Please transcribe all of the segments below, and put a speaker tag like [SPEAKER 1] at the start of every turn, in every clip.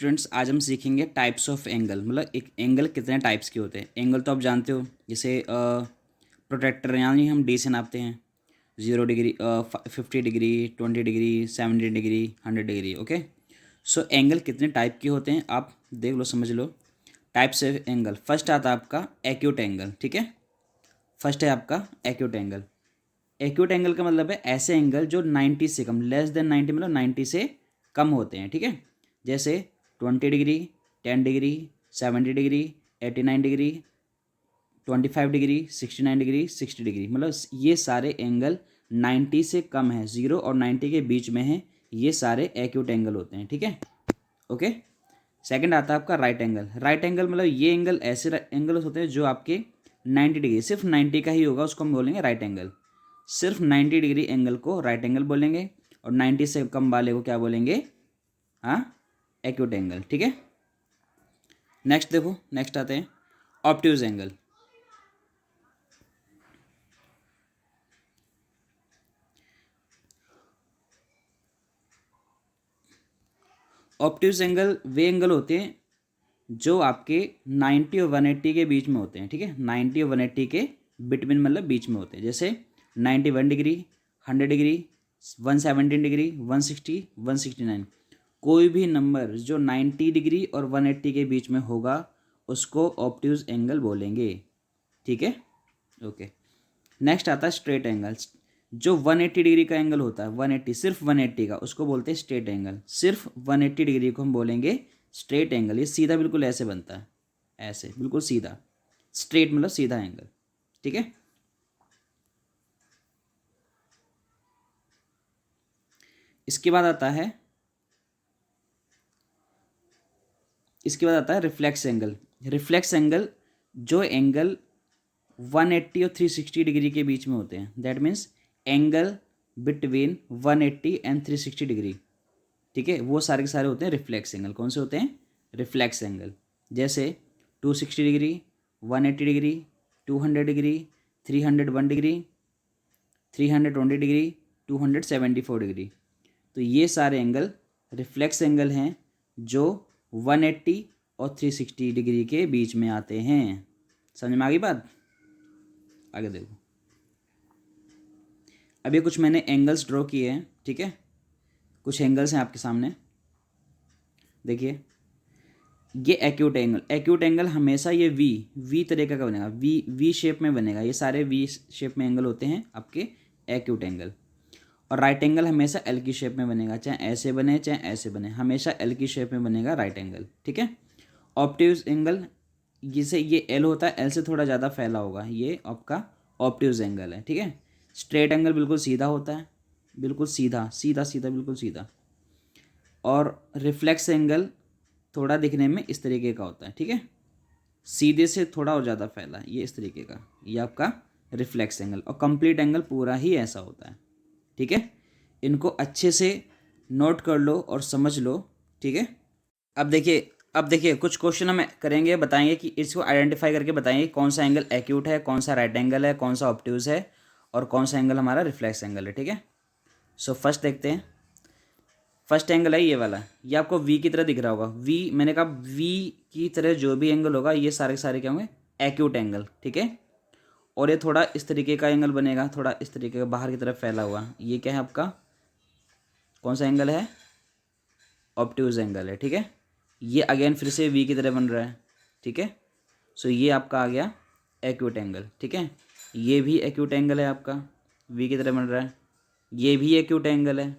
[SPEAKER 1] Students, आज हम सीखेंगे टाइप्स ऑफ एंगल। मतलब एक एंगल कितने टाइप्स के होते हैं। एंगल तो आप जानते हो, जैसे प्रोटेक्टर यानी हम डी से नापते हैं। 0 degree, 50 degree, 20 degree, 70 degree, 100 degree. Okay, so angle कितने टाइप के होते हैं आप देख लो, समझ लो। टाइप्स ऑफ एंगल, फर्स्ट आता है आपका एक्यूट एंगल। ठीक है, फर्स्ट है आपका एक्यूट एंगल। एक्यूट एंगल का मतलब है ऐसे एंगल जो 90 से कम, लेस देन 90 मतलब 90 से कम होते हैं। ठीक है, जैसे 20 degree, 10 degree, 70 degree, 89 degree, 25 degree, 69 degree, 60 degree. मतलब ये सारे एंगल 90 से कम है, 0 और 90 के बीच में है, ये सारे एक्यूट एंगल होते हैं। ठीक है, ओके। सेकंड आता है आपका राइट एंगल। राइट एंगल मतलब ये एंगल ऐसे एंगल होते हैं जो आपके 90 डिग्री, सिर्फ 90 का ही होगा, उसको हम बोलेंगे राइट एंगल। सिर्फ 90 डिग्री एंगल को राइट एंगल बोलेंगे, और 90 से कम वाले को क्या बोलेंगे? हाँ, एक्यूट एंगल। ठीक है, नेक्स्ट देखो, नेक्स्ट आते हैं ऑब्ट्यूज एंगल। ऑब्ट्यूज एंगल वे एंगल होते हैं जो आपके 90 और 180 के बीच में होते हैं। ठीक है, 90 और 180 के बिटवीन मतलब बीच में होते हैं। जैसे 91 डिग्री, 100 डिग्री, 117 डिग्री, 160, 169। कोई भी नंबर जो 90 डिग्री और 180 के बीच में होगा उसको ऑब्ट्यूज एंगल बोलेंगे। ठीक है, ओके। नेक्स्ट आता है स्ट्रेट एंगल। जो 180 डिग्री का एंगल होता है, 180, सिर्फ 180 का, उसको बोलते हैं स्ट्रेट एंगल। सिर्फ 180 डिग्री को हम बोलेंगे स्ट्रेट एंगल। ये सीधा बिल्कुल ऐसे बनता है, ऐसे बिल्कुल सीधा। स्ट्रेट मतलब सीधा एंगल। ठीक है, इसके बाद आता है रिफ्लेक्स एंगल। रिफ्लेक्स एंगल जो एंगल 180 और 360 डिग्री के बीच में होते हैं, that means angle between 180 and 360 degree. ठीक है, वो सारे के सारे होते हैं रिफ्लेक्स एंगल। कौन से होते हैं? Reflex angle. जैसे 260 degree, 180 degree, 200 degree, 301 degree, 320 degree, 274 degree. तो ये सारे एंगल रिफ्लेक्स एंगल हैं जो 180 और 360 डिग्री के बीच में आते हैं। समझ में आ गई बात? आगे देखो, अभी कुछ मैंने एंगल्स ड्रॉ किए हैं। ठीक है, कुछ एंगल्स हैं आपके सामने, देखिए। ये एक्यूट एंगल, एक्यूट एंगल हमेशा ये वी तरीके का बनेगा, वी शेप में बनेगा। ये सारे वी शेप में एंगल होते हैं आपके एक्यूट एंगल। और राइट एंगल हमेशा एल की शेप में बनेगा, चाहे ऐसे बने चाहे ऐसे बने, हमेशा एल की शेप में बनेगा राइट एंगल। ठीक है, ऑब्ट्यूज एंगल, जिसे ये एल होता है, एल से थोड़ा ज़्यादा फैला होगा, ये आपका ऑब्ट्यूज एंगल है। ठीक है, स्ट्रेट एंगल बिल्कुल सीधा होता है, बिल्कुल सीधा सीधा सीधा, बिल्कुल सीधा। और रिफ्लेक्स एंगल थोड़ा दिखने में इस तरीके का होता है। ठीक है, सीधे से थोड़ा और ज़्यादा फैला, ये इस तरीके का, ये आपका रिफ्लेक्स एंगल। और कंप्लीट एंगल पूरा ही ऐसा होता है। ठीक है, इनको अच्छे से नोट कर लो और समझ लो। ठीक है, अब देखिए कुछ क्वेश्चन हम करेंगे, बताएंगे कि इसको आइडेंटिफाई करके बताएंगे कौन सा एंगल एक्यूट है, कौन सा राइट एंगल है, कौन सा ऑब्ट्यूज है, और कौन सा एंगल हमारा रिफ्लेक्स एंगल है। ठीक है, सो फर्स्ट देखते हैं। फर्स्ट एंगल है ये वाला, ये आपको वी की तरह दिख रहा होगा। वी, मैंने कहा वी की तरह जो भी एंगल होगा ये सारे के सारे क्या होंगे? Acute angle. ठीक है, और ये थोड़ा इस तरीके का एंगल बनेगा, थोड़ा इस तरीके का बाहर की तरफ फैला हुआ, ये क्या है आपका? कौन सा एंगल है? ऑब्ट्यूज एंगल है। ठीक है, ये अगेन फिर से वी की तरह बन रहा है। ठीक है, सो ये आपका आ गया एक्यूट एंगल। ठीक है, ये भी एक्यूट एंगल है आपका, वी की तरह बन रहा है। ये भी एक्यूट एंगल है।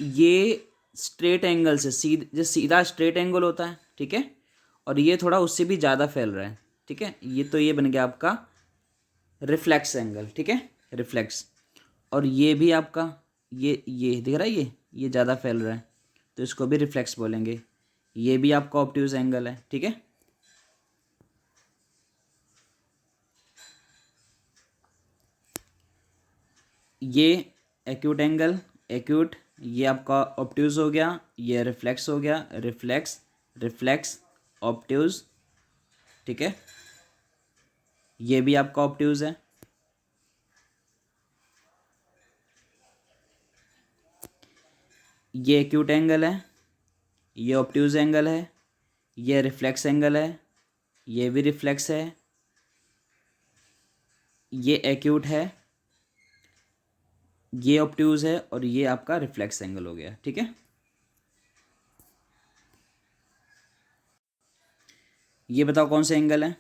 [SPEAKER 1] ये स्ट्रेट एंगल से जो सीधा स्ट्रेट एंगल होता है। ठीक है, और ये थोड़ा उससे भी ज़्यादा फैल रहा है। ठीक है, ये तो ये बन गया आपका रिफ्लेक्स एंगल। ठीक है, रिफ्लेक्स। और ये भी आपका, ये दिख रहा है, ये ज़्यादा फैल रहा है, तो इसको भी रिफ्लेक्स बोलेंगे। ये भी आपका ऑब्ट्यूज एंगल है। ठीक है, ये एक्यूट एंगल, एक्यूट, ये आपका ऑब्ट्यूज हो गया, ये रिफ्लेक्स हो गया, रिफ्लेक्स, रिफ्लेक्स, ऑब्ट्यूज। ठीक है, ये भी आपका ऑब्ट्यूज है। ये एक्यूट एंगल है, ये ऑब्ट्यूज एंगल है, ये रिफ्लेक्स एंगल है, ये भी रिफ्लेक्स है, ये एक्यूट है, ये ऑब्ट्यूज है, और ये आपका रिफ्लेक्स एंगल हो गया। ठीक है, ये बताओ कौन से एंगल है।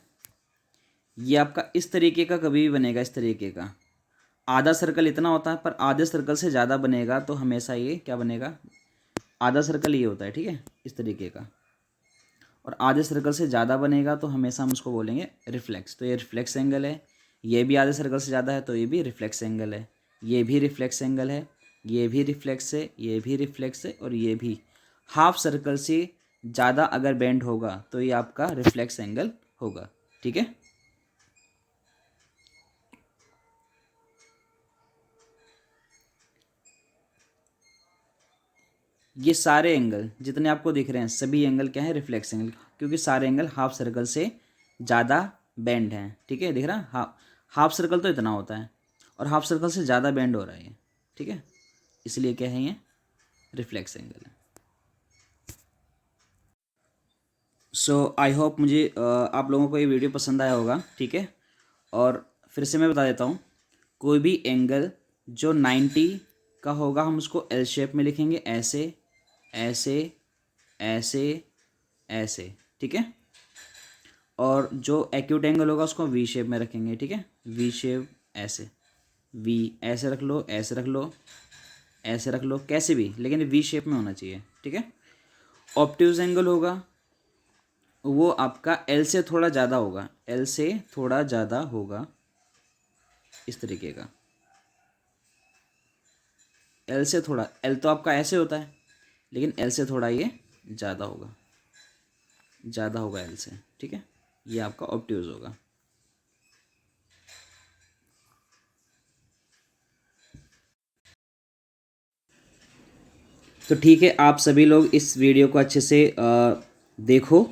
[SPEAKER 1] ये आपका इस तरीके का कभी भी बनेगा, इस तरीके का आधा सर्कल इतना होता है, पर आधे सर्कल से ज़्यादा बनेगा तो हमेशा ये क्या बनेगा, आधा सर्कल ये होता है। ठीक है, इस तरीके का, और आधे सर्कल से ज़्यादा बनेगा तो हमेशा हम उसको बोलेंगे रिफ्लेक्स। तो ये रिफ्लेक्स एंगल है, ये भी आधे सर्कल से ज़्यादा है तो ये भी रिफ्लेक्स एंगल है, ये भी रिफ्लेक्स एंगल है, ये भी रिफ्लेक्स है, ये भी रिफ्लेक्स है, और ये भी हाफ सर्कल से ज़्यादा अगर बेंड होगा तो ये आपका रिफ्लेक्स एंगल होगा। ठीक है, ये सारे एंगल जितने आपको दिख रहे हैं सभी एंगल क्या है, रिफ्लेक्स एंगल, क्योंकि सारे एंगल हाफ सर्कल से ज़्यादा बेंड हैं। ठीक है, दिख रहा है, हाफ सर्कल तो इतना होता है और हाफ सर्कल से ज़्यादा बेंड हो रहा है ये। ठीक है, इसलिए क्या है, ये रिफ्लेक्स एंगल है। सो आई होप मुझे आप लोगों को ये वीडियो पसंद आया होगा। ठीक है, और फिर से मैं बता देता हूँ, कोई भी एंगल जो 90 का होगा हम उसको एल शेप में लिखेंगे, ऐसे ऐसे ऐसे ऐसे। ठीक है, और जो एक्यूट एंगल होगा उसको वी शेप में रखेंगे। ठीक है, वी शेप, ऐसे वी, ऐसे रख लो, ऐसे रख लो, ऐसे रख लो, कैसे भी, लेकिन वी शेप में होना चाहिए। ठीक है, ऑब्ट्यूज एंगल होगा वो आपका एल से थोड़ा ज़्यादा होगा, एल से थोड़ा ज़्यादा होगा, इस तरीके का। एल से थोड़ा, एल तो आपका ऐसे होता है लेकिन एल से थोड़ा ये ज़्यादा होगा, ज़्यादा होगा एल से। ठीक है, ये आपका ऑब्ट्यूज होगा। तो ठीक है, आप सभी लोग इस वीडियो को अच्छे से देखो।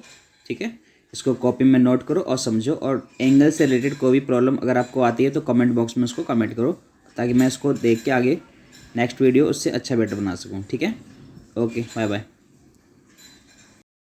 [SPEAKER 1] ठीक है, इसको कॉपी में नोट करो और समझो, और एंगल से रिलेटेड कोई भी प्रॉब्लम अगर आपको आती है तो कमेंट बॉक्स में उसको कमेंट करो, ताकि मैं इसको देख के आगे नेक्स्ट वीडियो उससे अच्छा बेटर बना सकूँ। ठीक है, ओके, बाय बाय।